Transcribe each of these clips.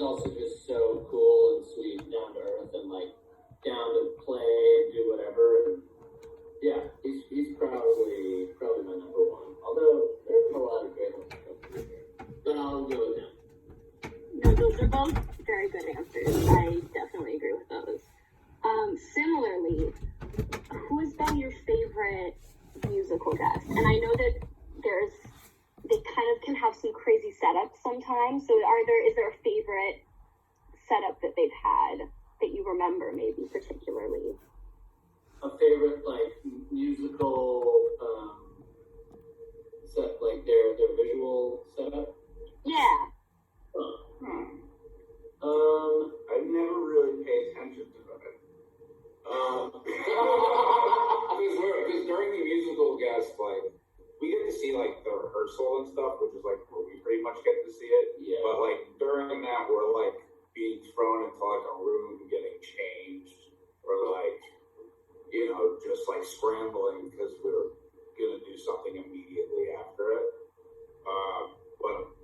also just so cool and sweet, down to earth, and like down to play and do whatever. And yeah, he's probably my number one. Although there are a lot of great ones here, but I'll go with him. No, those are both very good answers. I definitely agree with those. Similarly, who has been your favorite musical guest? And I know that they kind of can have some crazy setups sometimes. So is there a favorite setup that they've had that you remember maybe particularly? A favorite like musical set, like their visual setup? Yeah. I never really pay attention to it. Because during the musical guest, like, we get to see, like, the rehearsal and stuff, which is, like, where we pretty much get to see it. Yeah. But, like, during that, we're, like, being thrown into, like, a room getting changed. Or, like, you know, just, like, scrambling because we're going to do something immediately after it. But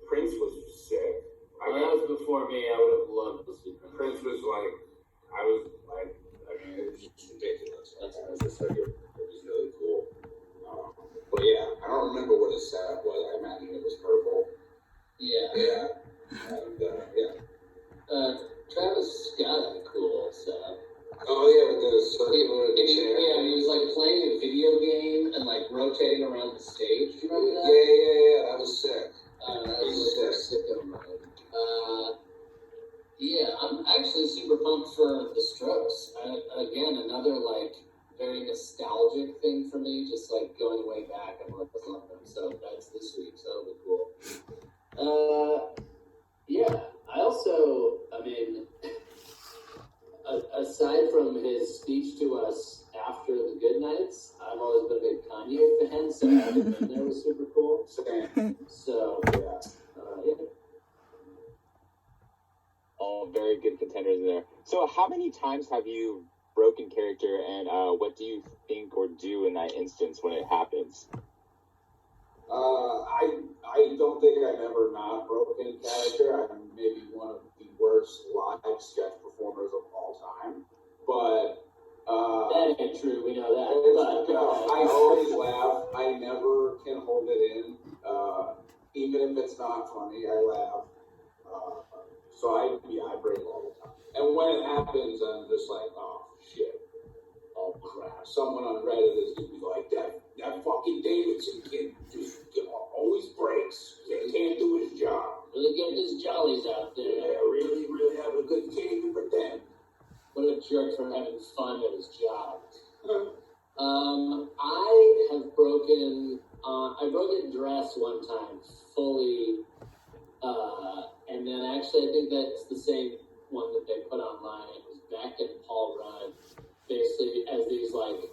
Prince was sick. That was before me. I would have loved to see Prince. Prince was, like, it was just ridiculous. It was just like, it was really cool. But yeah, I don't remember what his setup was. I imagine it was purple. Yeah. Yeah. And, yeah. Travis Scott had a cool setup. Oh, yeah, with the circuit chair. Yeah, he was like playing a video game and like rotating around the stage. Do you remember that? Yeah. That was sick. That was like sicko mode. Yeah, I'm actually super pumped for The Strokes. Again, another like very nostalgic thing for me, just like going way back. I'm like, I love them. So that's this week, so it'll be cool. Yeah, I mean, aside from his speech to us after the Good Nights, I've always been a big Kanye fan, so having been there was super cool. So yeah. All very good contenders there. So how many times have you broken character, and what do you think or do in that instance when it happens? I don't think I've ever not broken character. I'm maybe one of the worst live sketch performers of all time. But that ain't true, we know that. I always laugh. I never can hold it in. Even if it's not funny, I laugh. So I break all the time. And when it happens, I'm just like, oh shit. Oh crap. Someone on Reddit is gonna be like, that fucking Davidson kid just always breaks. He can't do his job. Really getting his jollies out there. Yeah, really have a good game to pretend. What a jerk for having fun at his job. I have broken I broke a dress one time fully, and then actually I think that's the same one that they put online. It was back in Paul Rudd, basically as these like,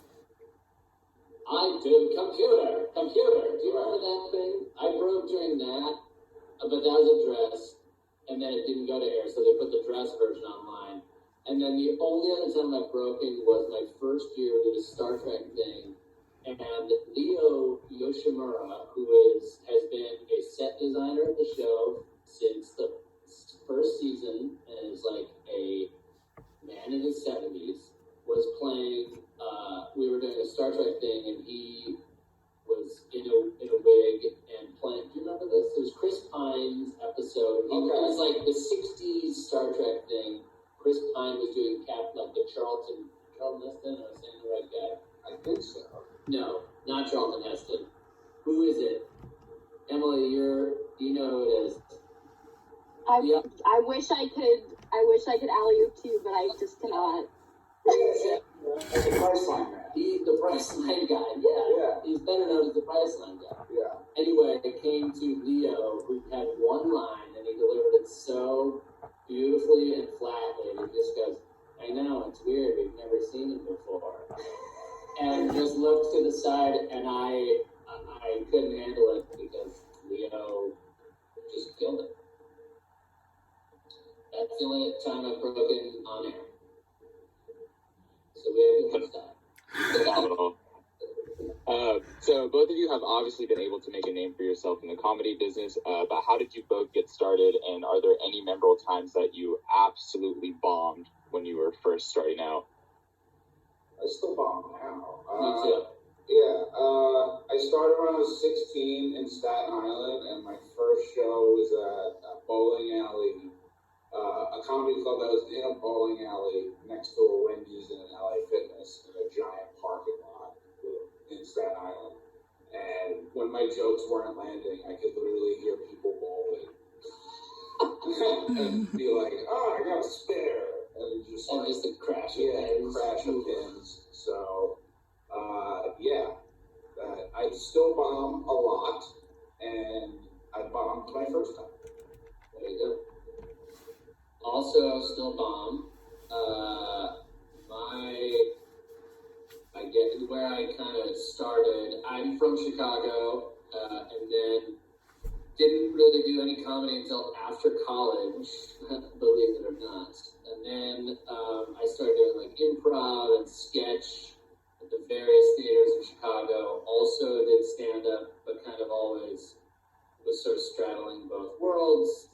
I do computer. Do you remember that thing? I broke during that, but that was a dress, and then it didn't go to air, so they put the dress version online. And then the only other time I've broken was my first year with a Star Trek thing, and Leo Yoshimura, who has been a set designer of the show since the first season, and is like a man in his 70s, was playing, we were doing a Star Trek thing, and he was in a wig and playing, do you remember this? It was Chris Pine's episode. It was like the 60s Star Trek thing. Chris Pine was doing like the Charlton Heston, am I saying the right guy? I think so. No, not Charlton Heston. Who is it? Emily, you know who it is. I wish I could alley-oop to you, but I just cannot. The Priceline man. The Priceline guy, yeah. He's better known as the Priceline guy. Yeah. Anyway, it came to Leo, who had one line, and he delivered it so beautifully and flatly, and he just goes, I know, it's weird, we've never seen it before. And just looked to the side, and I couldn't handle it because Leo just killed it. That's the only time I've broken on air. So we have a good time. Phenomenal. So both of you have obviously been able to make a name for yourself in the comedy business, but how did you both get started, and are there any memorable times that you absolutely bombed when you were first starting out? I still bomb now. Me too. I started when I was 16 in Staten Island, and my first show was at a bowling alley, a comedy club that was in a bowling alley next to a Wendy's and an LA Fitness in a giant parking lot in Staten Island. And when my jokes weren't landing, I could literally hear people bawling and be like, "Oh, I got a spare," and just And just a crash of pins. crash of pins. So, I still bomb a lot, and I bombed my first time. There you go. Also, still bomb. I get where I kind of started. I'm from Chicago, and then didn't really do any comedy until after college, believe it or not. And then I started doing like improv and sketch at the various theaters in Chicago. Also did stand up, but kind of always was sort of straddling both worlds.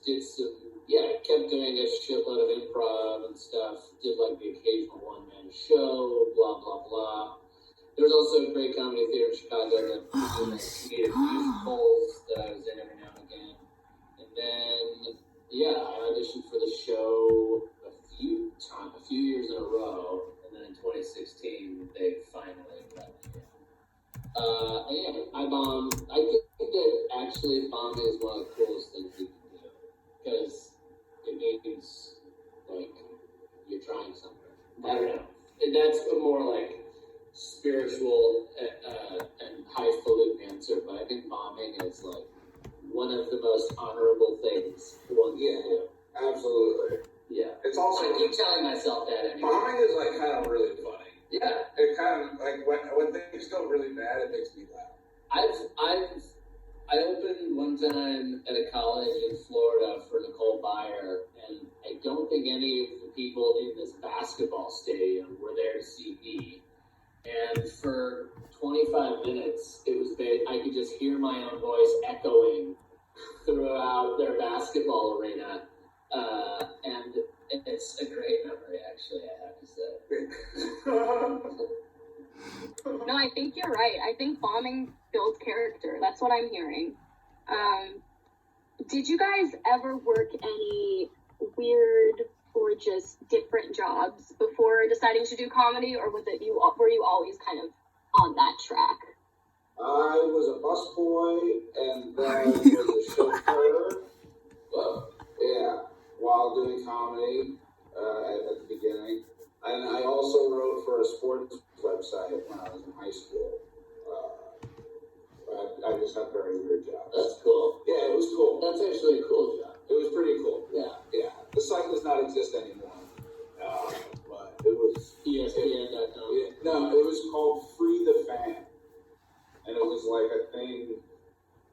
Kept doing a shitload of improv and stuff. Did like the occasional one-man show, blah, blah, blah. There was also a great comedy theater in Chicago that created musicals that I was in every now and again. And then, I auditioned for the show a few years in a row. And then in 2016, they finally let me in. I bombed. I think that actually bombing is one of the coolest things you can do. Because it means, like, you're trying something. I don't know. And that's a more, like, spiritual and highfalutin answer, but I think bombing is, like, one of the most honorable things one can do. Absolutely. Yeah. It's also, I keep telling myself that anyway. bombing is like kind of really funny. Yeah. It kind of like when things go really bad, it makes me laugh. I opened one time at a college in Florida for Nicole Byer, and I don't think any of the people in this basketball stadium were there to see me. And for 25 minutes, it was I could just hear my own voice echoing throughout their basketball arena, and it's a great memory, actually, I have to say. No, I think you're right. I think bombing builds character. That's what I'm hearing. Did you guys ever work any weird or just different jobs before deciding to do comedy, or were you always kind of on that track? I was a busboy and then was a chauffeur. While doing comedy at the beginning. And I also wrote for a sports website when I was in high school. I just had very weird jobs. That's cool. Yeah, it was cool. That's actually a cool job. It was pretty cool. Yeah. The site does not exist anymore. But it was... ESPN.com. No, it was called Free the Fan. And it was like a thing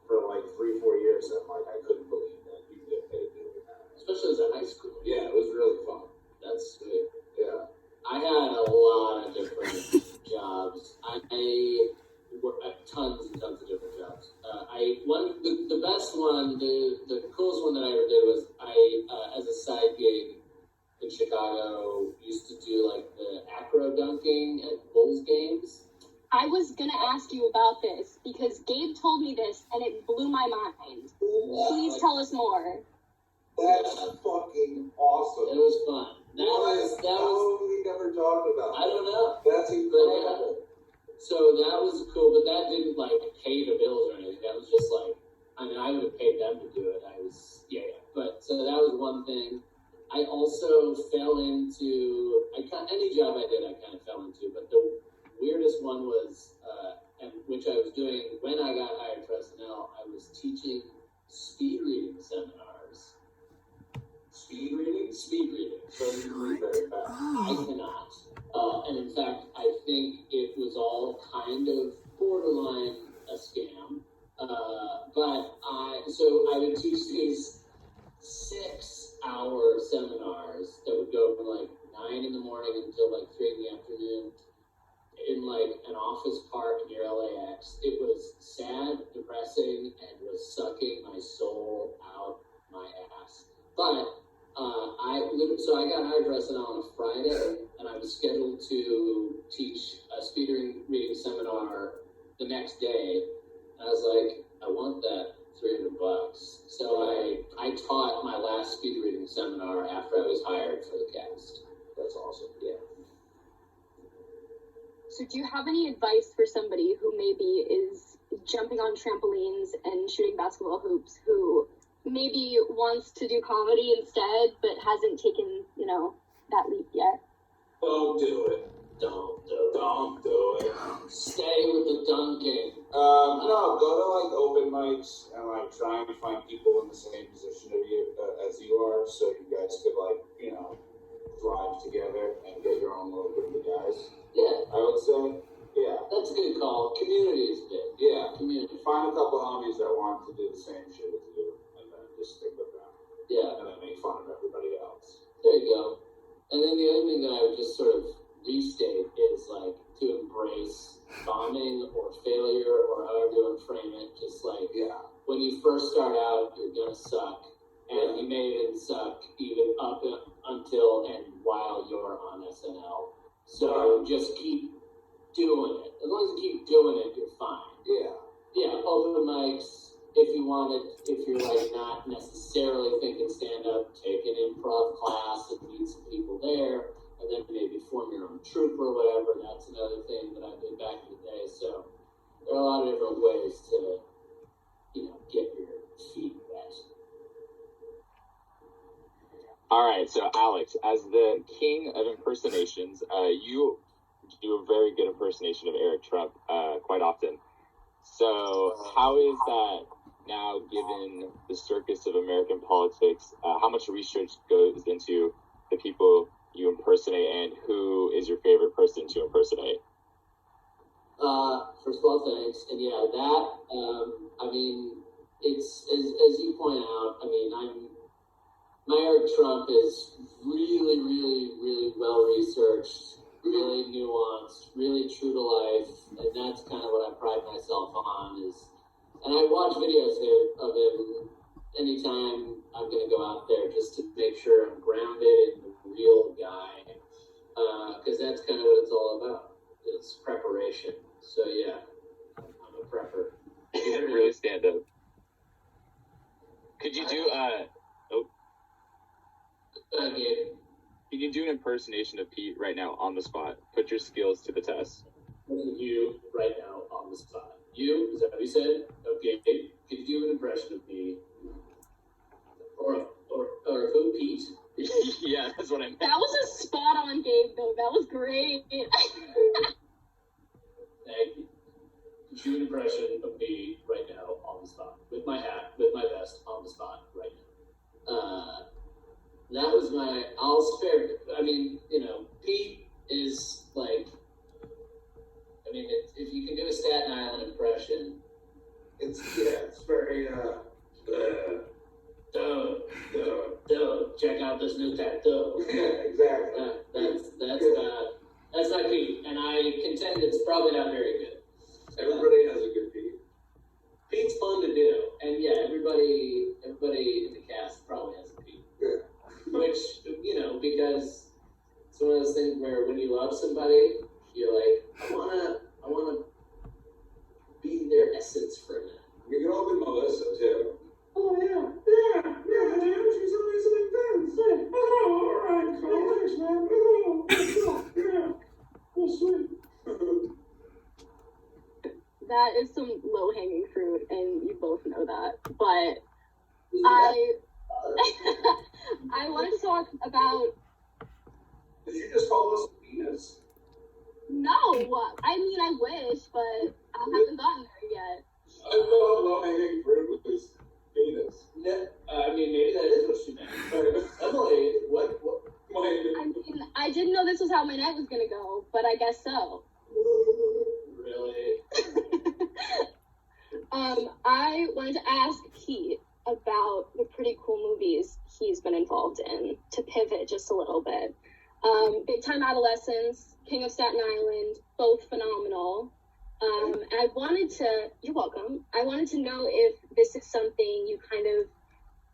for like 3-4 years that I couldn't believe that you could get paid doing that. Especially as a high school. Yeah, it was really fun. That's sweet. Yeah. I had a lot of different jobs. I worked at tons and tons of different jobs. The best one, the coolest one that I ever did was as a side gig in Chicago, used to do like the acro dunking at Bulls games. I was gonna ask you about this because Gabe told me this and it blew my mind. Please tell us more. That's fucking awesome. It was fun. That was we never talked about. I don't know. That's incredible. So that was cool, but that didn't like pay the bills or anything. That was just like, I would have paid them to do it. But so that was one thing. I also fell into any job I did, I kind of fell into. But the weirdest one was, which I was doing when I got hired for SNL. I was teaching speed reading seminars. Speed reading. So you read very fast. I cannot. And in fact, I think it was all kind of borderline a scam. But I would teach these 6-hour seminars that would go from like 9 in the morning until like 3 in the afternoon in like an office park near LAX. It was so I got hairdressing on a Friday, and I was scheduled to teach a speed reading seminar the next day. I was like, I want that $300. So I taught my last speed reading seminar after I was hired for the cast. That's awesome. Yeah. So do you have any advice for somebody who maybe is jumping on trampolines and shooting basketball hoops, who maybe wants to do comedy instead, but hasn't taken, that leap yet? Don't do it. Don't do Don't do it. it. Stay with the dunking. No, go to like open mics and like try and find people in the same position as you are, so you guys could thrive together and get your own little group of guys. Yeah, I would say, yeah, that's a good call. Community is big. yeah. Community. Find a couple homies that want to do the same shit as you, and then just stick with them, Yeah, and then make fun of everybody else. there you go. And then the other thing that I would just sort of restate is like to embrace bombing or failure or however you want to frame it. Just like Yeah, when you first start out, you're gonna suck, and you may even suck even up until and while you're on SNL. So just keep doing it. As long as you keep doing it, you're fine. yeah. Yeah, open mics. If you want it, if you're like not necessarily thinking stand up, take an improv class and meet some people there, and then maybe form your own troupe or whatever. That's another thing that I did back in the day. So there are a lot of different ways to, get your feet wet. All right, so Alex, as the king of impersonations, you do a very good impersonation of Eric Trump quite often. So how is that now, given the circus of American politics? How much research goes into the people you impersonate, and who is your favorite person to impersonate? First of all, thanks. And yeah, it's, as you point out, my Eric Trump is really, really, really well researched, really nuanced, really true to life, and that's kind of what I pride myself on. And I watch videos of him anytime I'm going to go out there just to make sure I'm grounded in the real guy, because that's kind of what it's all about. It's preparation. So yeah, I'm a prepper. You didn't really stand up. Could you do Can you do an impersonation of Pete right now on the spot? Put your skills to the test. You right now on the spot. You, is that what you said? Okay. Could you do an impression of me? Or who, Pete? Yeah, that's what I meant. That was a spot on, Gabe, though. That was great. Thank you. Could you do an impression of me right now on the spot? With my hat, with my vest, on the spot right now. That was I'll spare, Pete is like, if you can do a Staten Island impression, It's very check out this new tattoo. yeah, exactly. That's not Pete, and I contend it's probably not very good. Everybody has a good Pete. Pete's fun to do, and yeah, everybody in the cast probably has a Pete. Yeah. Which, because it's one of those things where when you love somebody, you're like, I wanna be their essence for a minute. We can all be Melissa too. Oh yeah, Yeah, she's amazing things. Oh, all right, cool. Thanks, man. Yeah. Oh, sweet. That is some low-hanging fruit, and you both know that. But I wanted to talk about... Did you just call us a penis? No! I wish, but I haven't gotten there yet. I thought low-hanging fruit was penis. Maybe that is what she meant. Emily, what? I didn't know this was how my night was gonna go, but I guess so. Really? I wanted to ask Pete about the pretty cool movies he's been involved in, to pivot just a little bit. Big Time Adolescence, King of Staten Island, both phenomenal. And you're welcome. I wanted to know if this is something you kind of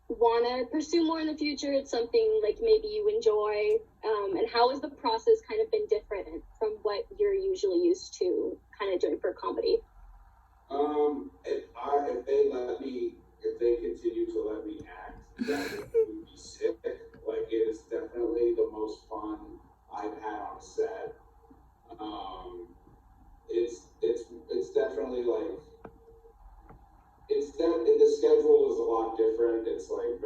want to pursue more in the future? It's something like maybe you enjoy, and how has the process kind of been different from what you're usually used to kind of doing for comedy? If they continue to let me act, that would be sick. Like, it is definitely the most fun I've had on set. It's definitely like, the schedule is a lot different. It's like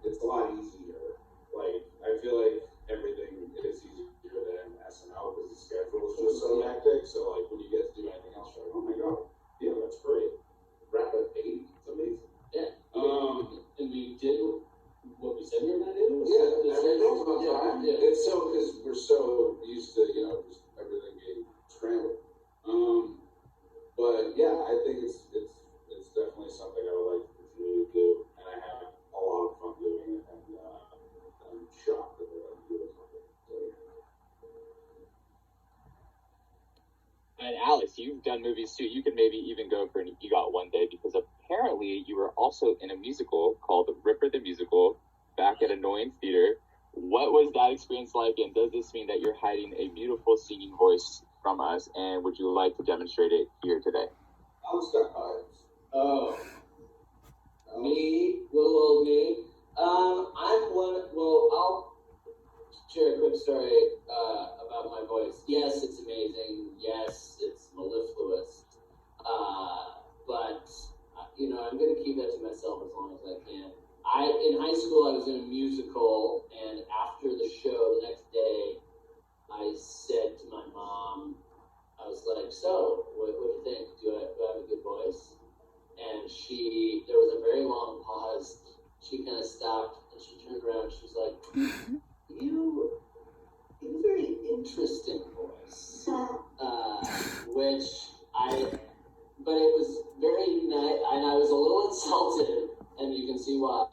it's a lot easier. Like, I feel like everything is easier than SNL because the schedule is just so hectic. So like, when you get to do anything else, you're like, oh my god, yeah, that's great. Wrap at 8, it's amazing. Yeah. And we did what we said we were gonna do. Yeah, everything's on time. Yeah. It's so, because we're so used to, just everything being scrambled. But yeah, I think it's definitely something I would like to continue to do, and I have a lot of fun doing it, and I'm shocked that they're doing something. So, yeah. And Alex, you've done movies too. You could maybe even go for an EGOT one day, because apparently you were also in a musical called Ripper the Musical back at Annoyance Theater. What was that experience like, and does this mean that you're hiding a beautiful singing voice from us, and would you like to demonstrate it here today? Alex got hired. Oh. Me, little old me. I'll share a quick story about my voice. Yes, it's amazing. Yes, it's mellifluous. But I'm gonna keep that to myself as long as I can. In high school, I was in a musical, and after the show, the next day, I said to my mom, I was like, "So, what do you think? Do I have a good voice?" And there was a very long pause. She kind of stopped, and she turned around, and she was like, you have a very interesting voice. But it was very nice, and I was a little insulted, and you can see why.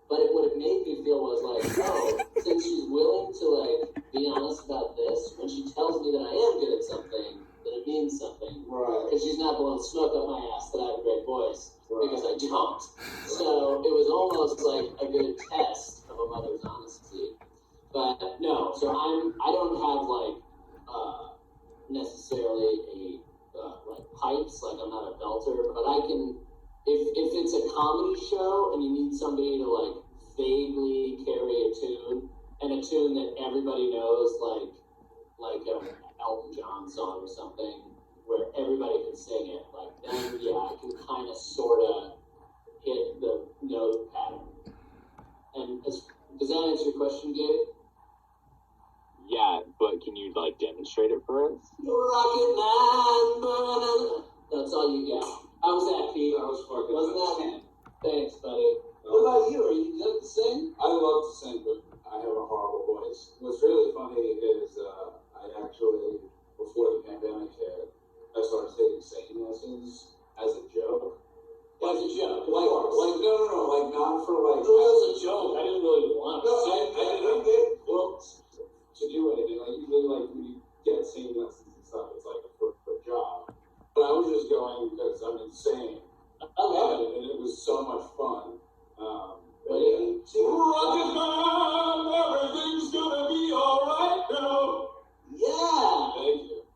But what it made me feel was like, oh, since she's willing to be honest about this, when she tells me that I am good at something, that it means something. Right. Because she's not blowing smoke up my ass that I have a great voice, Right. because I don't. So it was almost like a good test of a mother's honesty. But no, so I don't have necessarily pipes, I'm not a belter, but I can, if it's a comedy show and you need somebody to vaguely carry a tune, and a tune that everybody knows, like an Elton John song or something, where everybody can sing it, then yeah, I can kind of sort of hit the note pattern. And does that answer your question, Gabe? Yeah, but can you demonstrate it for us? Rocket Man, that's all you got. How was that, Pete? That was fucking Wasn't that? amazing. Thanks, buddy. What about you? Are you good to sing? I love to sing, but I have a horrible voice. What's really funny is I actually, before the pandemic hit, I started taking singing lessons as a joke. As a joke? No, not for It was a joke. I didn't really want to sing. I didn't get booked to do anything. Usually, when you get singing lessons and stuff, it's for a job. But I was just going because I'm insane. I love it. And it was so much fun. Ready? Rocket Man, everything's gonna be alright now. Yeah! Thank you.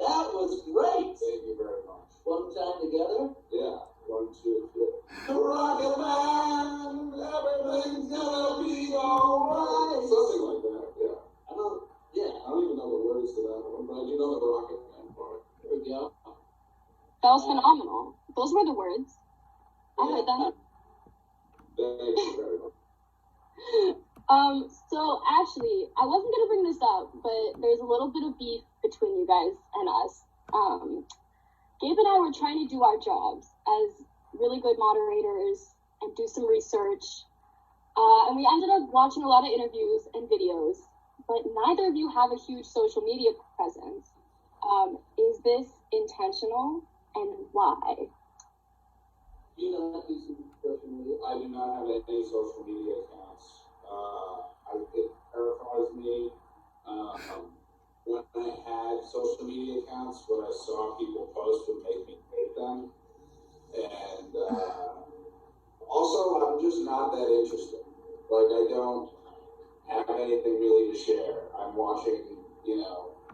That was great! Thank you very much. One time together? Yeah. 1, 2, 3. Rocket Man, everything's gonna be alright. Something like that, yeah. I don't even know the words to that one, but I do know the Rocket Man part. There we go. That was phenomenal. Those were the words. I heard them. Thank you very much. So Ashley, I wasn't gonna bring this up, but there's a little bit of beef between you guys and us. Gabe and I were trying to do our jobs as really good moderators and do some research. And we ended up watching a lot of interviews and videos, but neither of you have a huge social media presence. Is this intentional, and why? You know how to use social media? I do not have any social media accounts. It terrifies me. When I had social media accounts, what I saw people post would make me hate them. And also, I'm just not that like I don't have anything really to share. I'm watching,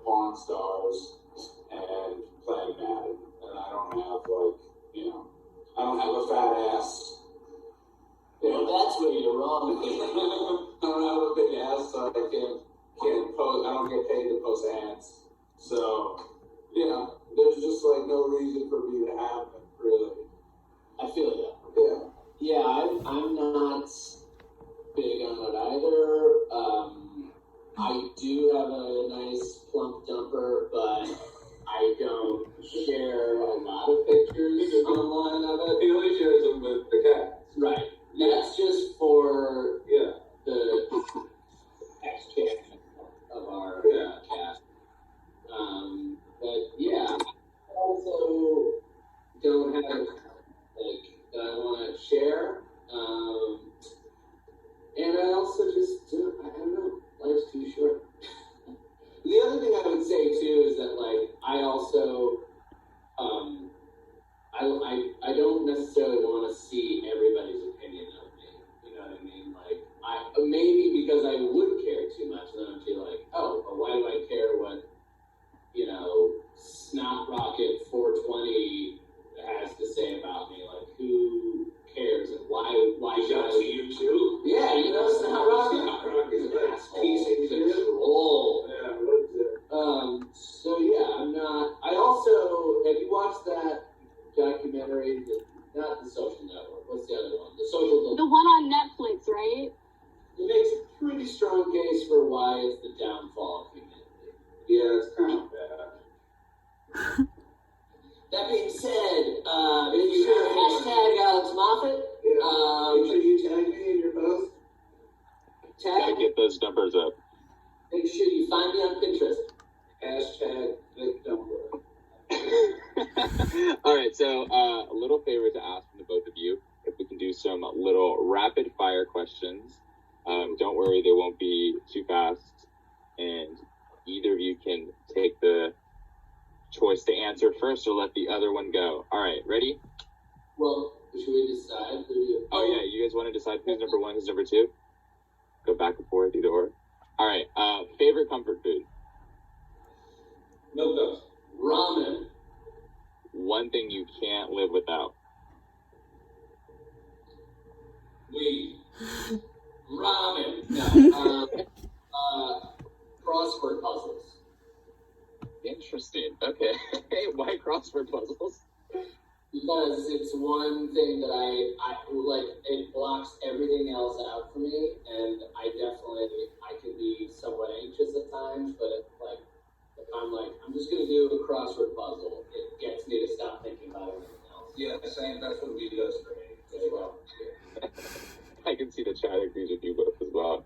Pawn Stars and playing Madden, and I don't have I don't have a fat ass. Well, that's where you're wrong. I don't have a big ass, so I can't post. I don't get paid to post ads. So, there's just like no reason for me to have them, really. I feel you. Yeah. Yeah, I'm not big on it either. I do have a nice plump dumper, but I don't share a lot of pictures online of it. He only shares them with the cat. Right. That's just for the extra of our cast. But yeah, I also don't have that I want to share. And I also just I don't know. Life's too short. The other thing I would say too is that I also I don't necessarily want to see everybody's opinion of me. You know what I mean? Maybe because I would care too much, and then I'd be like, oh, but why do I care what Snot Rocket 420 has to say about me? Like, who cares, and why should I see you too? Yeah, Snot Rocket. Snot Rocket's an asshole. Piece of control. Yeah, So yeah, I'm not. I also have you watched that documentary? Not the Social Network. What's the other one? The one on Netflix, right? It makes a pretty strong case for why it's the downfall of humanity. Yeah, it's kind of bad. That being said, make sure hashtag Alex Moffat. Make sure you tag me in your post. Gotta get those numbers up. Make sure you find me on Pinterest. Hashtag victim. All right, so a little favor to ask from the both of you, if we can do some little rapid fire questions. Don't worry, they won't be too fast, and either of you can take the choice to answer first or let the other one go. All right, ready? Well, should we decide? Oh yeah, you guys want to decide who's number one, who's number two? Go back and forth, either or. All right, favorite comfort food? Milk duds. Ramen. One thing you can't live without? Weed. Ramen. No. Crossword puzzles. Interesting. Okay. Why crossword puzzles? Because it's one thing that I it blocks everything else out for me, and I can be somewhat anxious at times, but if I'm just gonna do a crossword puzzle, it gets me to stop thinking about everything else. Yeah, same. That's what weed does for me as well. I can see the chat agrees with you both as well.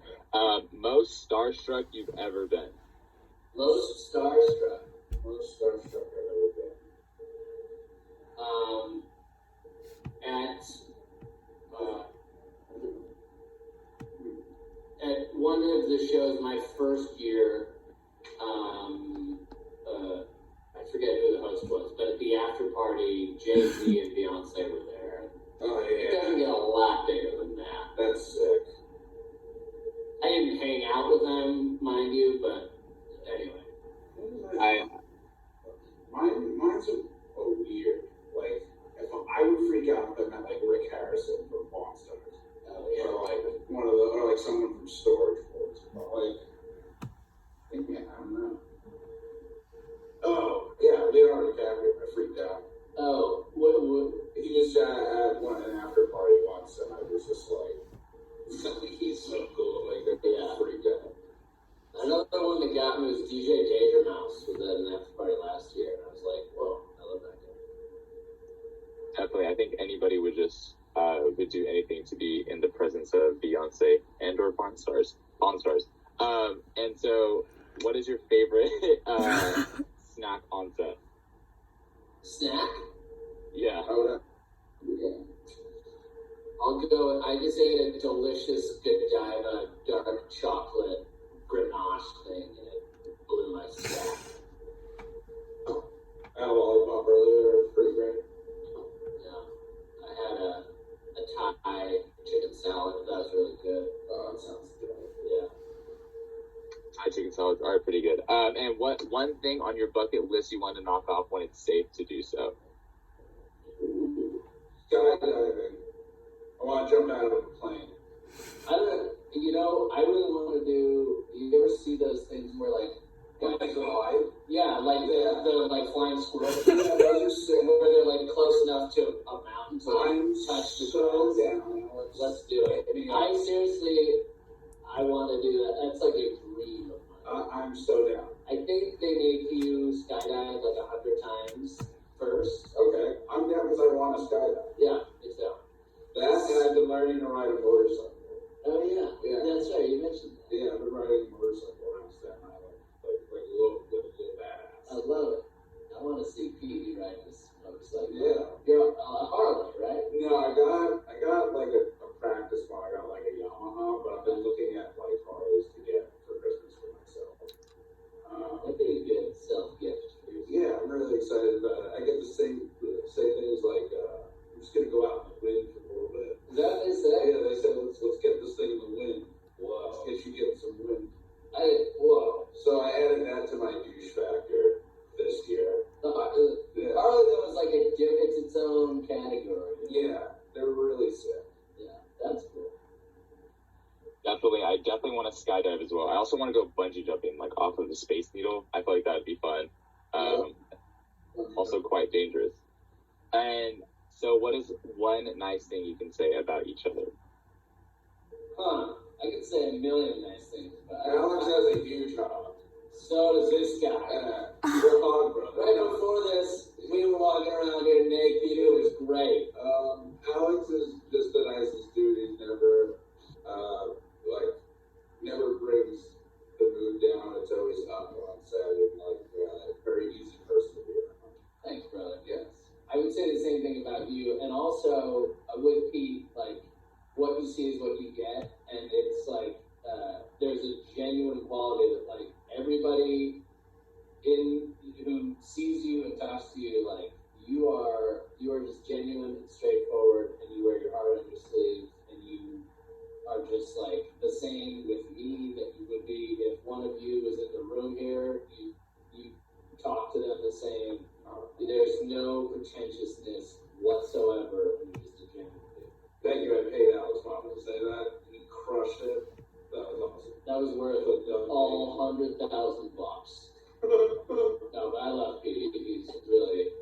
Most starstruck you've ever been? Most starstruck. Most starstruck I've ever been. At one of the shows, my first year, I forget who the host was, but at the after party, Jay-Z and Beyonce were there. Oh, yeah. It doesn't get a lot bigger than that. That's sick. I didn't hang out with them, mind you, but anyway. Mine's a weird. If I would freak out if I met Rick Harrison from Pawn Stars. Oh, yeah. Or someone from Storage Wars. I don't know. Oh, yeah, Leonardo DiCaprio. I freaked out. Oh, He was at an after party once, and I was just he's so cool. Yeah. Freaked out. Another one that got me was DJ Danger Mouse was at an after party last year, and I was like, whoa, I love that guy. Definitely. I think anybody would just would do anything to be in the presence of Beyonce and or Pawn Stars. And so, what is your favorite snack on set? Snack? Yeah. Yeah. I'll go. I just ate a delicious Godiva dark chocolate Grenache thing, and it blew my stack. I had a lollipop earlier. It was pretty great. Yeah. I had a Thai chicken salad. That was really good. And what one thing on your bucket list you want to knock off when it's safe to do so? Skydiving. I want to jump out of a plane. I really want to do. You ever see those things where like Guys fly. yeah, like the like flying squirrels, Yeah, those are sick. where they're like close enough to a mountain to like I'm touch the so ground. down. Let's do it. I seriously, I want to do that. That's like a dream of mine. I'm so down. I think they make you skydive like 100 times first. Okay, I'm down because I want to skydive. Yeah, it's down. That, and I've been learning to ride a motorcycle. Oh yeah, Yeah. that's right. You mentioned that. Yeah, I've been riding a motorcycle around Staten Island, like a little badass. I love it. I want to see Pete ride this motorcycle. Yeah. You're a Harley, right? No, I got like a practice one. I got like a Yamaha, but I've been looking at like Harleys to get for Christmas for myself. That'd be a good self-gift for yourself. Yeah, I'm really excited about it. I get to say things like, I'm just gonna go out in the wind for a little bit. Is that what they say? Yeah, they said let's get this thing in the wind. Whoa. Let's get you getting some wind. Whoa. So I added that to my douche factor this year. The Harley though is like it's its own category. Yeah, they're really sick. Yeah, that's cool. Definitely, I definitely want to skydive as well. I also want to go bungee jumping, like off of the Space Needle. I feel like that would be fun. Also quite dangerous. And so, what is one nice thing you can say about each other? I could say a million nice things about it. Alex has a huge hog. So does this guy. We're hog brothers. Right before this, we were walking around here naked. It was great. Alex is just the nicest dude. He's never, never brings the mood down. It's always up on Saturday. A very easy person to be around. Thanks, brother. Yes. I would say the same thing about you. And also, with Pete, like, what you see is what you get. And it's like, there's a genuine quality that, like, everybody who sees you and talks to you, like, you are just genuine and straightforward, and you wear your heart on your sleeve, and you are just like the same with me that you would be if one of you was in the room here. You talk to them the same. There's no pretentiousness whatsoever, and you're just a genuine dude. Thank you. I paid Alex Moffat to say that. He crushed it. That was awesome. That was worth all $100,000. No, but I love Pete. He's really.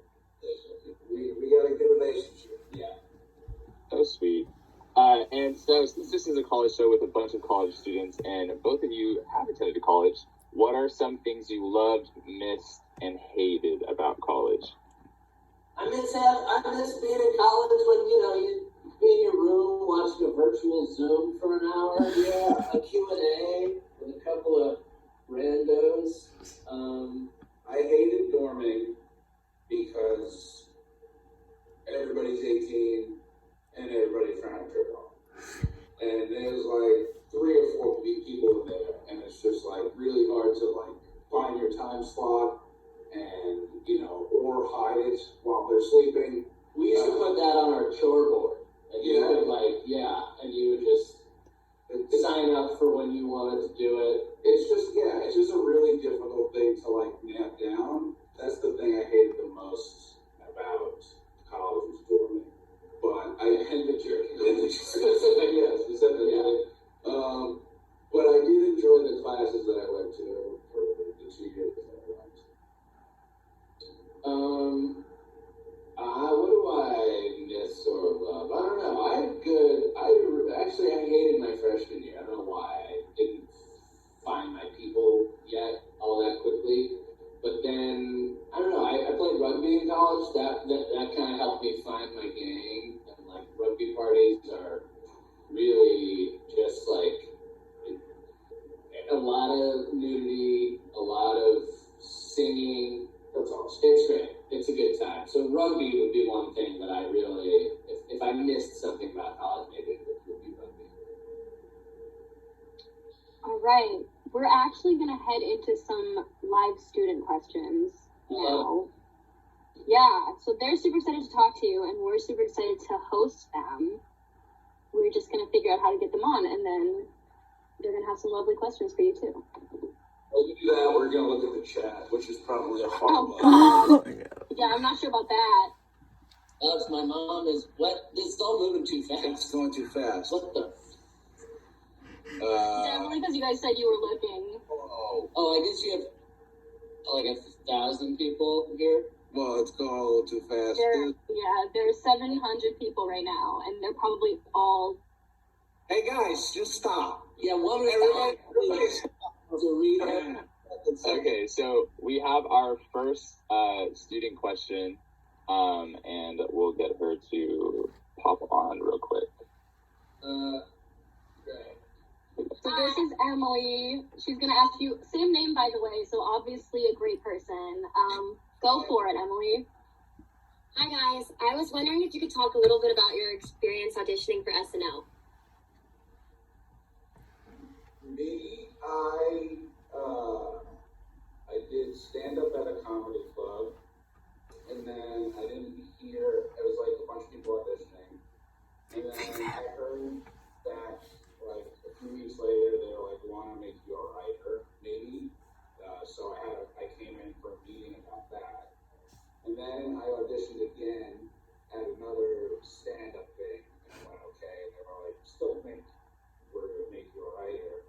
We got a good relationship. Yeah. So sweet. And so, since this is a college show with a bunch of college students, and both of you have attended college, what are some things you loved, missed, and hated about college? I miss being in college when, you'd be in your room watching a virtual Zoom for an hour. Yeah. A Q&A with a couple of randos. I hated dorming because everybody's 18 and everybody's trying to trip off. And there's like 3 or 4 people in there, and it's just like really hard to like find your time slot and or hide it while they're sleeping. We used to put that on our chore board. And you Yeah. would and you would just sign up for when you wanted to do it. It's just a really difficult thing to like nap down. That's the thing I hated the most about college was dorming. But And the jerking. yes, specifically. But I did enjoy the classes that I went to for the 2 years that I went. What do I miss or love? I don't know. I hated my freshman year. I don't know why. I didn't find my people yet all that quickly. But then, I don't know. I played rugby in college. That kind of helped me find my gang. And like rugby parties are really just like a lot of nudity, a lot of singing. That's awesome. It's great. It's a good time. So rugby would be one thing that I really, if I missed something about college, maybe it would be rugby. All right. We're actually going to head into some live student questions now. Yeah, so they're super excited to talk to you, and we're super excited to host them. We're just going to figure out how to get them on, and then they're going to have some lovely questions for you, too. While you do that, we're gonna look at the chat, which is probably a Oh, hard one. yeah, I'm not sure about that. Alex, my mom is what? This is all moving too fast. It's going too fast. What the? Definitely because you guys said you were looking. Oh, I guess you have like 1,000 people here. Well, it's going a little too fast. There's 700 people right now, and they're probably all. Hey guys, just stop. Yeah, one Everybody stop. to read it. Okay, so we have our first student question, and we'll get her to pop on real quick. Great. So this is Emily. She's gonna ask you, same name by the way, so obviously a great person. Go for it, Emily. Hi guys, I was wondering if you could talk a little bit about your experience auditioning for SNL. Me, I did stand up at a comedy club, and then I didn't hear. It was like a bunch of people auditioning, and then I heard that like a few weeks later they were like, "We want to make you a writer, maybe." So I came in for a meeting about that, and then I auditioned again at another stand up thing, and I went okay, and they were like, "Still think we're gonna make you a writer."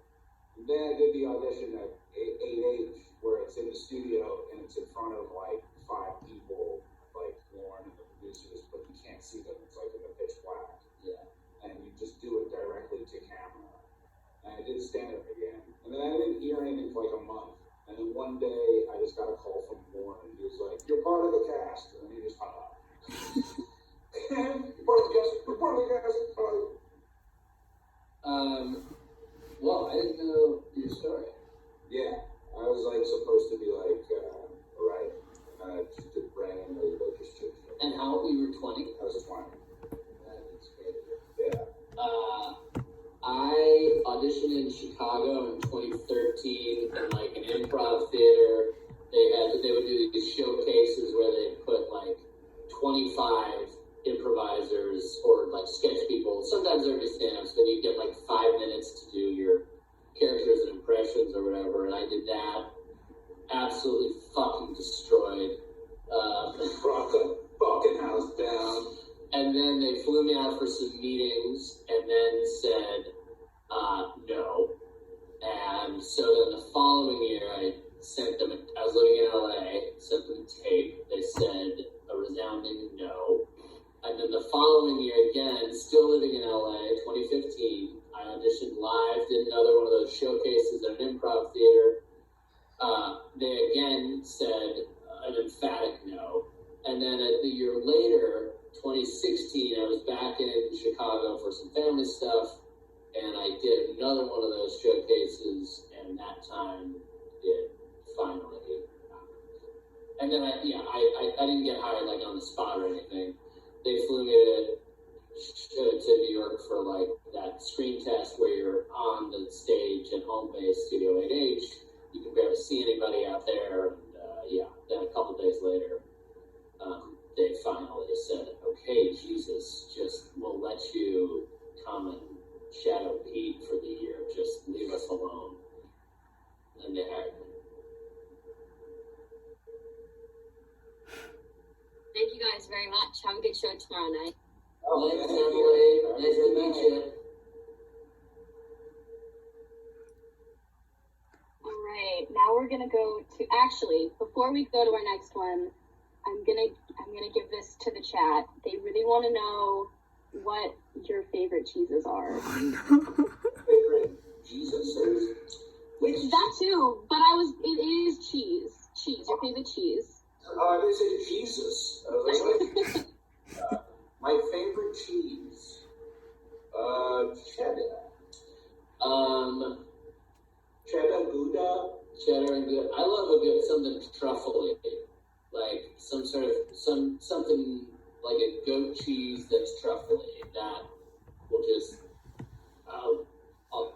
And then I did the audition at 8H, where it's in the studio and it's in front of like 5 people, like Lauren and the producers, but you can't see them. It's like in the pitch black. Yeah. And you just do it directly to camera. And I did stand up again. And then I didn't hear anything for like a month. And then one day I just got a call from Lauren. He was like, "You're part of the cast." And then he just hung up. You're part of the cast. You're part of the cast. Well, I didn't know your story. Yeah, I was like supposed to be like, right, just did randomly, but just to. And how old you were 20? I was 20. That's great. Yeah. I auditioned in Chicago in 2013 in like an improv theater. They would do these showcases where they put like 25 improvisers or like sketch people. Sometimes they're just stand-ups, but you get like 5 minutes to do your characters and impressions or whatever. And I did that. Absolutely fucking destroyed. Brought the fucking house down. And then they flew me out for some meetings and then said, no. And so then the following year, I sent them, I was living in LA, sent them a tape. They said a resounding no. And then the following year, again, still living in LA, 2015, I auditioned live, did another one of those showcases at an improv theater. They again said an emphatic no. And then the year later, 2016, I was back in Chicago for some family stuff, and I did another one of those showcases, and that time it finally happened. And then I didn't get hired like on the spot or anything. They flew me to New York for like that screen test where you're on the stage at home base Studio 8H. You can barely see anybody out there, and then a couple days later, they finally said, "Okay, Jesus, just we'll let you come and shadow Pete for the year. Just leave us alone." And they hired me. Thank you guys very much. Have a good show tomorrow night. Thanks, Emily. Nice to meet you. All right, now we're gonna go to. Actually, before we go to our next one, I'm gonna give this to the chat. They really want to know what your favorite cheeses are. Favorite Jesus is? That too, but it is cheese. Cheese, your favorite cheese. They said Jesus. I was like, my favorite cheese. Cheddar. Cheddar Gouda. Cheddar and good. I love a good something truffle-y, like something like a goat cheese that's truffle-y. That will just I'll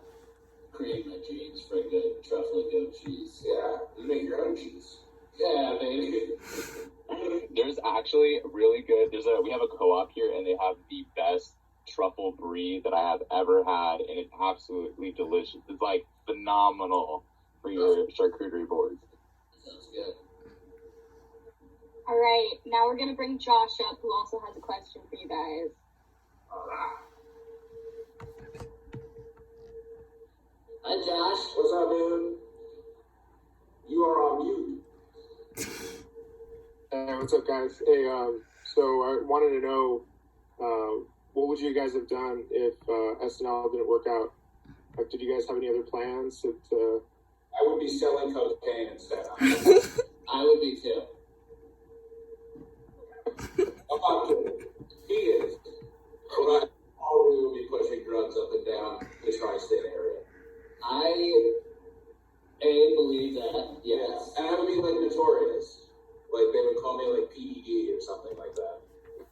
create my genes for a good truffle goat cheese. Yeah, you make your own cheese. Yeah, baby. There's actually really good. We have a co-op here, and they have the best truffle brie that I have ever had, and it's absolutely delicious. It's like phenomenal. for your charcuterie boards. Sounds good. All right, now we're gonna bring Josh up, who also has a question for you guys. All right. Hi, Josh. What's up, dude? You are on mute. Hey, what's up, guys? Hey, so I wanted to know, what would you guys have done if SNL didn't work out? Like, did you guys have any other plans? I would be selling cocaine instead. I would be too. I'm not kidding. He is. But I probably would be pushing drugs up and down the tri-state area. I believe that. Yes. And I would be like notorious. Like they would call me like PDD or something like that.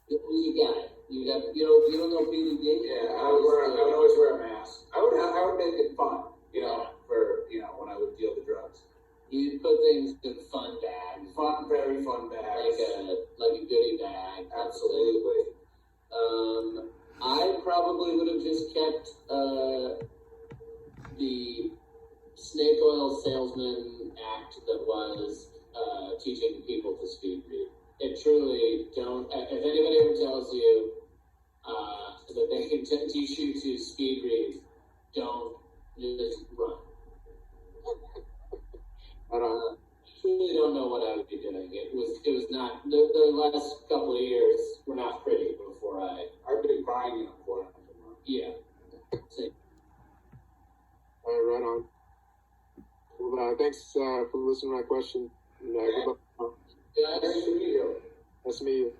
You got it. You don't know PDD? Yeah, I would always wear a mask. I would make it fun, for when I would deal the drugs. You put things in fun bags. Fun, very fun bags. Like a goodie bag. Absolutely. I probably would have just kept the snake oil salesman act that was teaching people to speed read. It truly don't. If anybody ever tells you that they can teach you to speed read, don't just run. Truly don't know what I would be doing. It was not the last couple of years were not pretty before I've been crying in a corner. yeah. See. All right, right on. Well, thanks for listening to my question. And, good luck. Guys, Nice to meet you. Nice to meet you.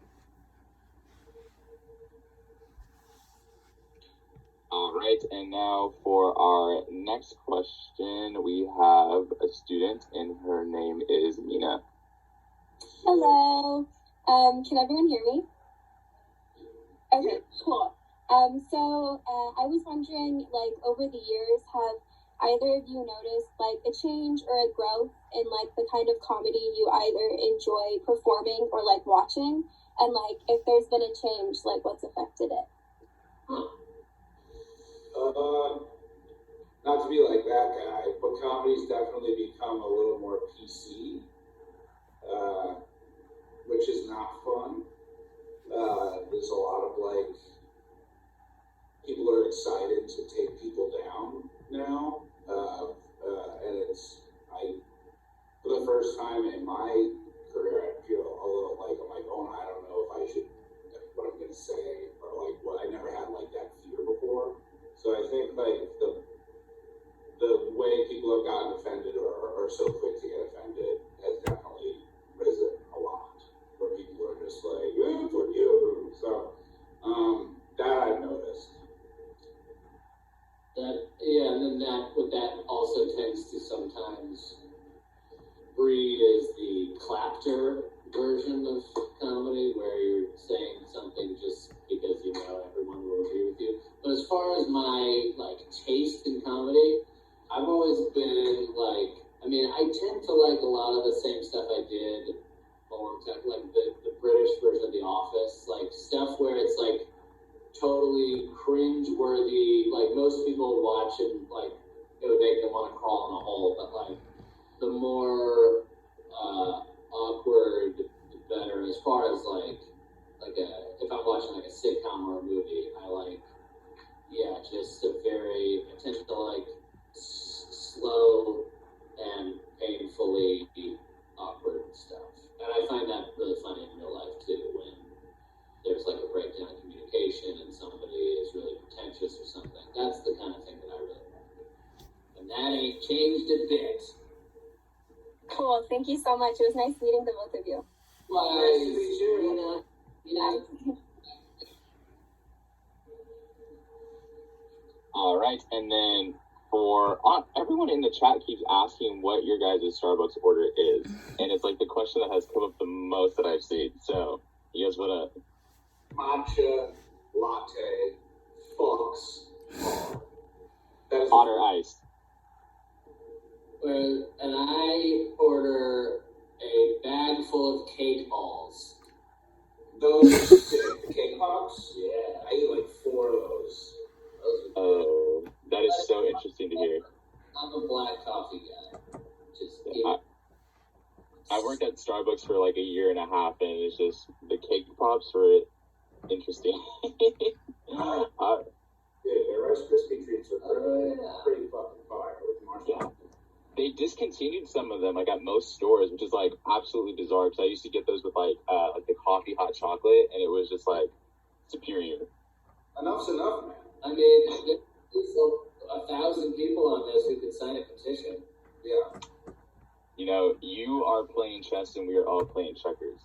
All right, and now for our next question, we have a student, and her name is Mina. Hello. Can everyone hear me? Okay, cool. So I was wondering, like, over the years, have either of you noticed, like, a change or a growth in, like, the kind of comedy you either enjoy performing or, like, watching? And, like, if there's been a change, like, what's affected it? Not to be like that guy, but comedy's definitely become a little more PC, which is not fun. There's a lot of like, people are excited to take people down now, and for the first time in my career, I feel a little like, I'm like, oh, I don't know if I should, what I'm gonna say, or like, what I never had like that fear before. So I think like the way people have gotten offended or are so quick to get offended has definitely risen a lot. Where people are just like, yeah, for you. So that I've noticed. And then that also tends to sometimes breed is the clapter version of comedy, where you're saying something just because everyone will agree with you. But as far as my taste in comedy, I've always been I tend to like a lot of the same stuff I did a long time, like the British version of The Office, like stuff where it's like totally cringe-worthy, like most people watch and like it would make them want to crawl in a hole, but like the more awkward, the better. As far as if I'm watching like a sitcom or a movie, I tend to slow and painfully awkward stuff. And I find that really funny in real life too, when there's like a breakdown in communication and somebody is really pretentious or something. That's the kind of thing that I really like. And that ain't changed a bit. Cool. Thank you so much. It was nice meeting the both of you. Well, nice to meet you. All right, and then for everyone in the chat keeps asking what your guys' Starbucks order is, and it's like the question that has come up the most that I've seen. So, you guys want to? Matcha latte, Fox. Hot or iced? And I order a bag full of cake balls. Those are sick. The cake pops? Yeah. I eat like 4 of those. Oh, that is so interesting to hear. I'm a black coffee guy. Netflix for like a year and a half, and it's just the cake pops were interesting. Yeah, the Rice Krispie treats are pretty fucking fire with marshmallows. They discontinued some of them, like at most stores, which is like absolutely bizarre. Because I used to get those with like the coffee hot chocolate, and it was just like superior. Enough's enough, man. I mean, there's 1,000 people on this who could sign a petition. Yeah. You know, you are playing chess, and we are all playing checkers.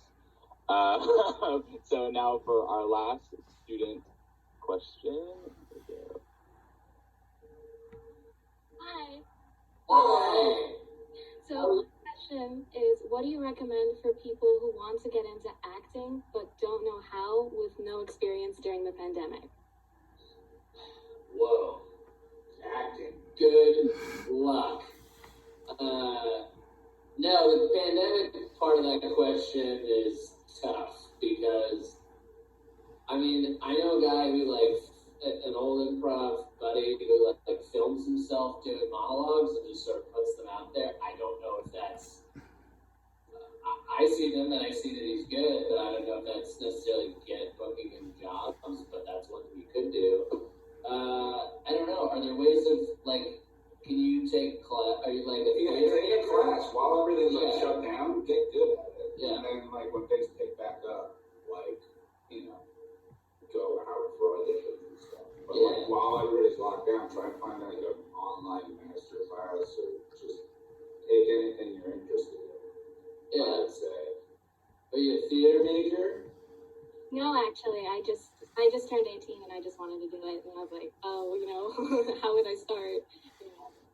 So now for our last student question. Hi. Hi. So my question is, what do you recommend for people who want to get into acting but don't know how with no experience during the pandemic? Whoa. Acting. Good luck. No, the pandemic part of that question is tough because, I mean, I know a guy who, like, an old improv buddy who, like films himself doing monologues and just sort of puts them out there. I don't know if that's, I see them and I see that he's good, but I don't know if that's necessarily booking him jobs, but that's one we could do. I don't know. Are there ways of, like, can you take class? Are you like a take a class while everything's like shut down? Get good at it. Yeah. And then like when things pick back up, like, you know, go Howard Freud and stuff. But like while everybody's locked down, try and find like an online master class or just take anything you're interested in. Yeah. I'd say. Are you a theater major? No, actually, I just turned 18 and I just wanted to do it, and I was like, oh, you know, how would I start?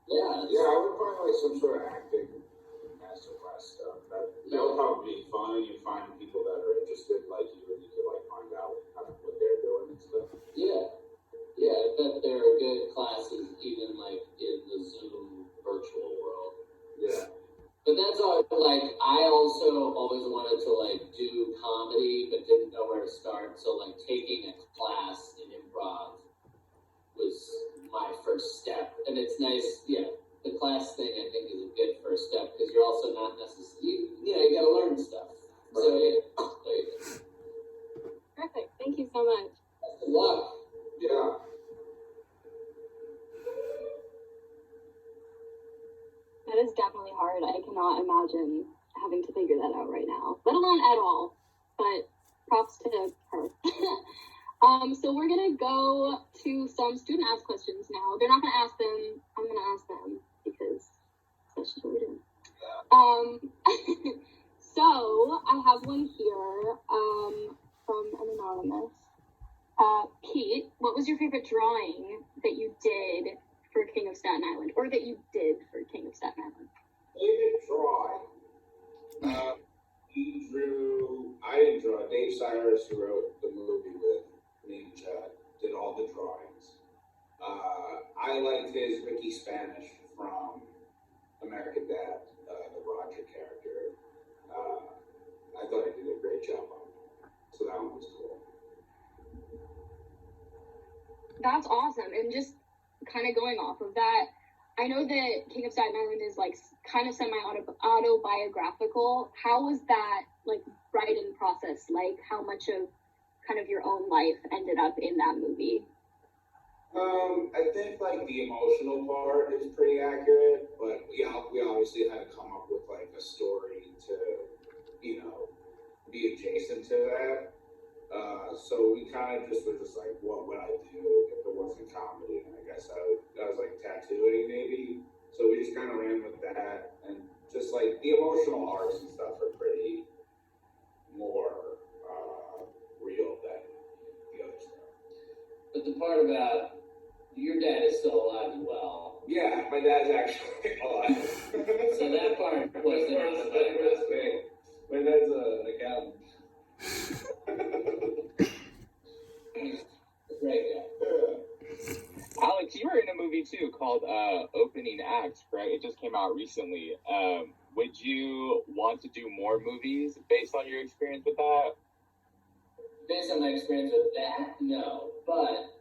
Yeah. Yeah, I would find like some sort of acting masterclass stuff. That would probably be fun, and you find people that are interested like you, and you could like find out what they're doing and stuff. Yeah. Yeah, I bet there are good classes even like in the Zoom virtual world. Yeah. But that's all, like, I also always wanted to like do comedy but didn't know where to start. So like taking a class in improv was my first step. And it's nice, the class thing I think is a good first step because you're also not necessarily, you gotta learn stuff. So there you go. Perfect. Thank you so much. Good luck. Yeah. That is definitely hard. I cannot imagine having to figure that out right now, let alone at all. But props to her. So we're gonna go to some student asked questions now. They're not gonna ask them. I'm gonna ask them because that's just what we're doing. So I have one here from an anonymous. Pete, what was your favorite drawing that you did for King of Staten Island, or that you did for King of Staten Island? Favorite drawing. I didn't draw. Dave Cyrus, who wrote the movie with me and Chad, did all the drawings. I liked his Ricky Spanish from American Dad, the Roger character. I thought he did a great job on it. So that one was cool. That's awesome. And just kind of going off of that, I know that King of Staten Island is like kind of semi-autobiographical. How was that like writing process like? How much of kind of your own life ended up in that movie? I think like the emotional part is pretty accurate, but we obviously had to come up with like a story to, be adjacent to that. So we kind of just were just like, what would I do if it wasn't comedy? And I guess I was like tattooing maybe. So we just kind of ran with that, and just like the emotional arcs and stuff are pretty more real than the other stuff. But the part about your dad is still alive as well. Yeah, my dad's actually alive. So that part was interesting. My dad's an accountant. Great guy. Alex, you were in a movie too called Opening Act, right? It just came out recently. Would you want to do more movies based on your experience with that? Based on my experience with that, no. But,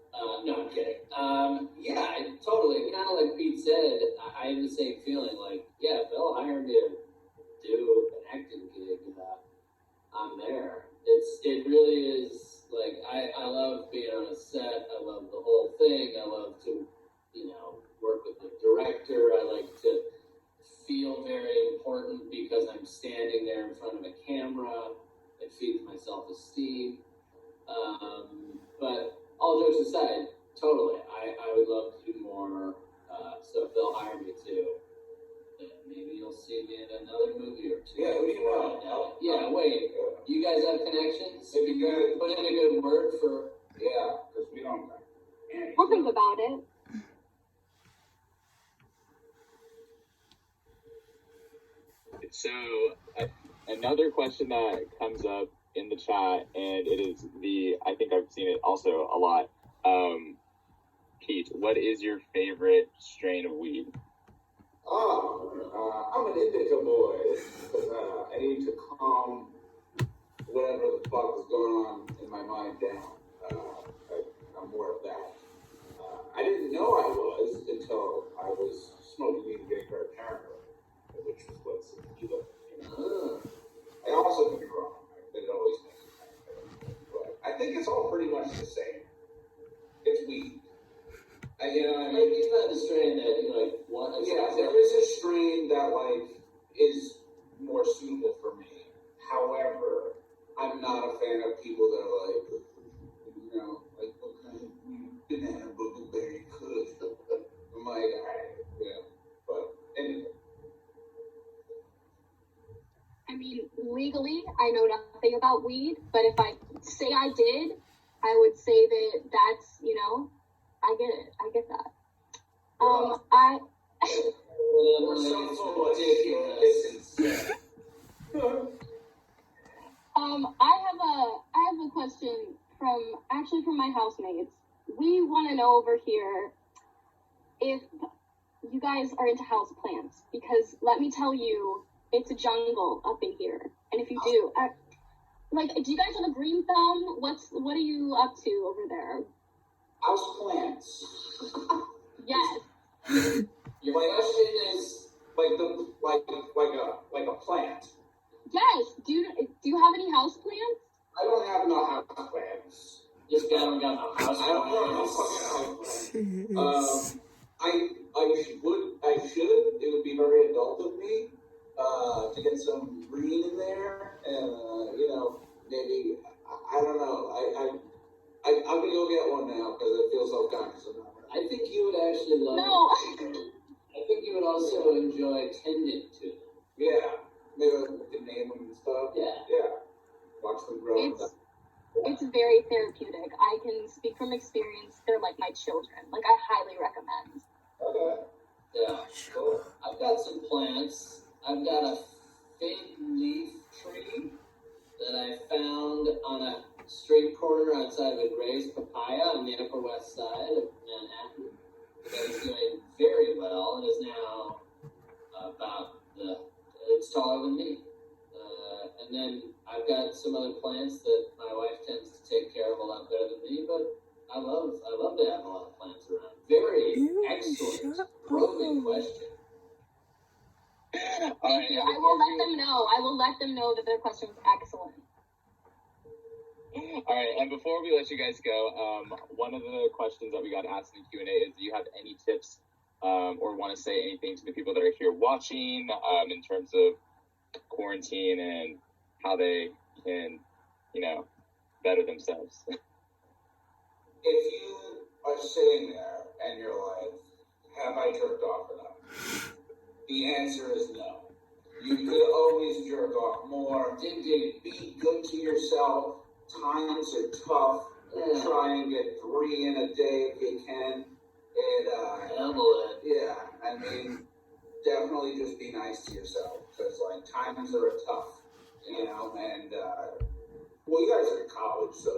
no, I'm kidding. Yeah, totally. Kind of like Pete said, I had the same feeling. Like, yeah, if they'll hire me to do an acting gig on there. It really is like I love being on a set. I love the whole thing. I love to work with the director. I like to feel very important because I'm standing there in front of a camera. It feeds my self-esteem. But all jokes aside, totally, I would love to do more. So if they'll hire me too, then maybe you'll see me in another movie or two. Yeah, we know. Yeah, wait. You guys have connections? If you guys Put in a good word for. Yeah, because we don't. We'll think about it. So, another question that comes up in the chat, and it is I think I've seen it also a lot. Pete, what is your favorite strain of weed? I'm an indica boy. I need to calm whatever the fuck is going on in my mind down. I'm more of that. I didn't know I was until I was smoking weed and getting very paranoid, which was what's tequila. I also could be wrong. It always makes me paranoid. But I think it's all pretty much the same. It's weed. Maybe it's not a strain that want. Yeah, there is a strain that is more suitable for me. However, I'm not a fan of people that are what kind of banana blueberry kush. I'm like, but anyway. I mean, legally, I know nothing about weed, but if I say I did, I would say that that's, I get it. I get that. I have a question from my housemates. We want to know over here if you guys are into house plants, because let me tell you, it's a jungle up in here. And if you do, do you guys have a green thumb? What are you up to over there? House plants. Yes. Your question is like a plant. Yes. Do you have any house plants? I don't have no house plants. This guy don't got no house. I don't have no fucking house plants. I should. It would be very adult of me to get some green in there, and maybe I don't know. I'm gonna go get one now because I feel self-conscious about it. I think you would actually love it. I think you would also enjoy tending to them. Yeah, maybe we can name them and stuff. Yeah. Watch them grow. It's very therapeutic. I can speak from experience. They're like my children. I highly recommend. Okay. Yeah, cool. I've got some plants. I've got a fig leaf tree that I found on a street corner outside of a Gray's Papaya on the Upper West Side of Manhattan. That is doing very well and is now it's taller than me. And then I've got some other plants that my wife tends to take care of a lot better than me, but I love to have a lot of plants around. Very excellent, probing question. Thank you. I will let them know that their question was excellent. All right, and before we let you guys go, one of the questions that we got asked in Q&A is, do you have any tips or want to say anything to the people that are here watching in terms of quarantine and how they can, better themselves? If you are sitting there and you're like, have I jerked off enough? The answer is no. You could always jerk off more. Be good to yourself. Times are tough. Try and get 3 in a day if you can. Yeah, I mean, definitely just be nice to yourself, because times are tough, and you guys are in college, so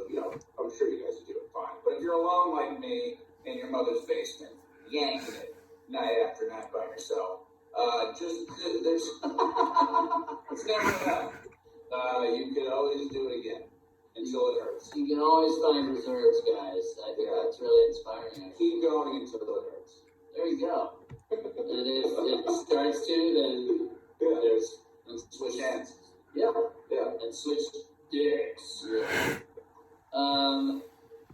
I'm sure you guys are doing fine. But if you're alone like me in your mother's basement, yanking it night after night by yourself, there's it's never enough. You can always do it again until it hurts. You can always find reserves, guys. I think that's really inspiring. Keep going until it hurts. There you go. And if it starts to, then there's switch hands. Yeah. And switch dicks.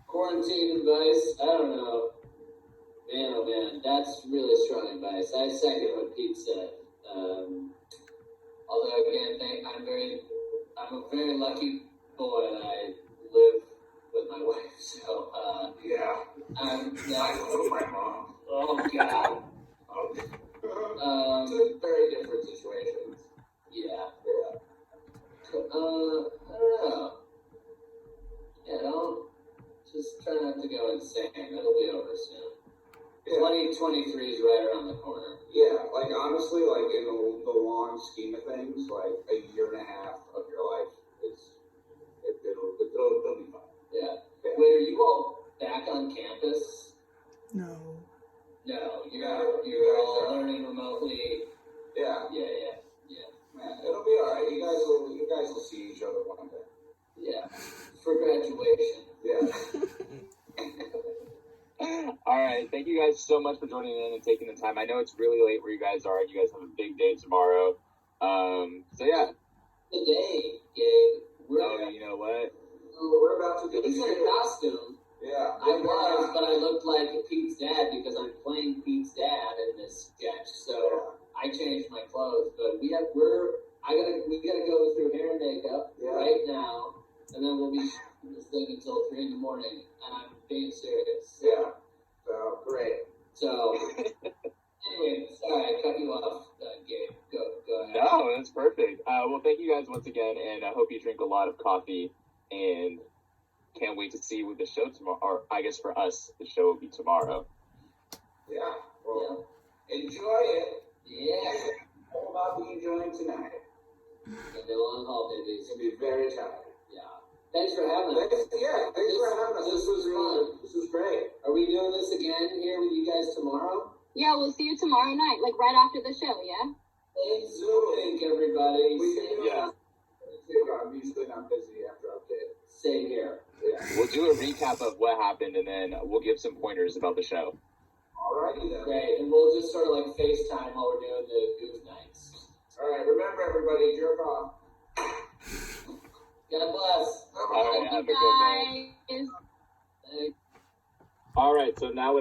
Quarantine advice, I don't know. Man, oh man, that's really strong advice. I second what Pete said. Although again, I'm a very lucky boy that I live with my wife. So Yeah. I live with my mom. Oh god. Two very different situations. Yeah. I don't know. Yeah, don't just try not to go insane. It'll be over soon. 2023 is right around the corner. Yeah, like honestly, like in the long scheme of things, like a year and a half of your life it'll be fine. Yeah. Wait, are you all back on campus? No. No, you're all learning remotely. Yeah. Man, it'll be all right. You guys will see each other one day. Yeah. For graduation. Yeah. All right, thank you guys so much for joining in and taking the time. I know it's really late where you guys are, and you guys have a big day tomorrow. So yeah. The day, Gabe. You know what? We're about to do He's in a costume. Yeah. I was, but I looked like Pete's dad because I'm playing Pete's dad in this sketch. So I changed my clothes. But we gotta go through hair and makeup right now, and then we'll be shooting this thing until 3 in the morning. And I'm being serious. Yeah. So great. So anyway, sorry I cut you off, Gabe. Go ahead. No, that's perfect. Well, thank you guys once again, and I hope you drink a lot of coffee, and can't wait to see you with the show tomorrow. Or I guess for us, the show will be tomorrow. Yeah. Well, enjoy it. Yeah. All about the enjoying tonight. It's a long haul, baby. It's gonna be very tired. Yeah. Thanks for having us. Thanks for having us. This was fun. This was great. Are we doing this again here with you guys tomorrow? Yeah, we'll see you tomorrow night, like right after the show, yeah? Thanks, Zoom link, everybody. We can Yeah. I'm usually not busy after update. Same here. Yeah. We'll do a recap of what happened, and then we'll give some pointers about the show. Alrighty then. Great, and we'll just sort of like FaceTime while we're doing the goof nights. Alright, remember everybody, jerk off. God bless. All right, have a good night. Guys. Thanks. All right, so now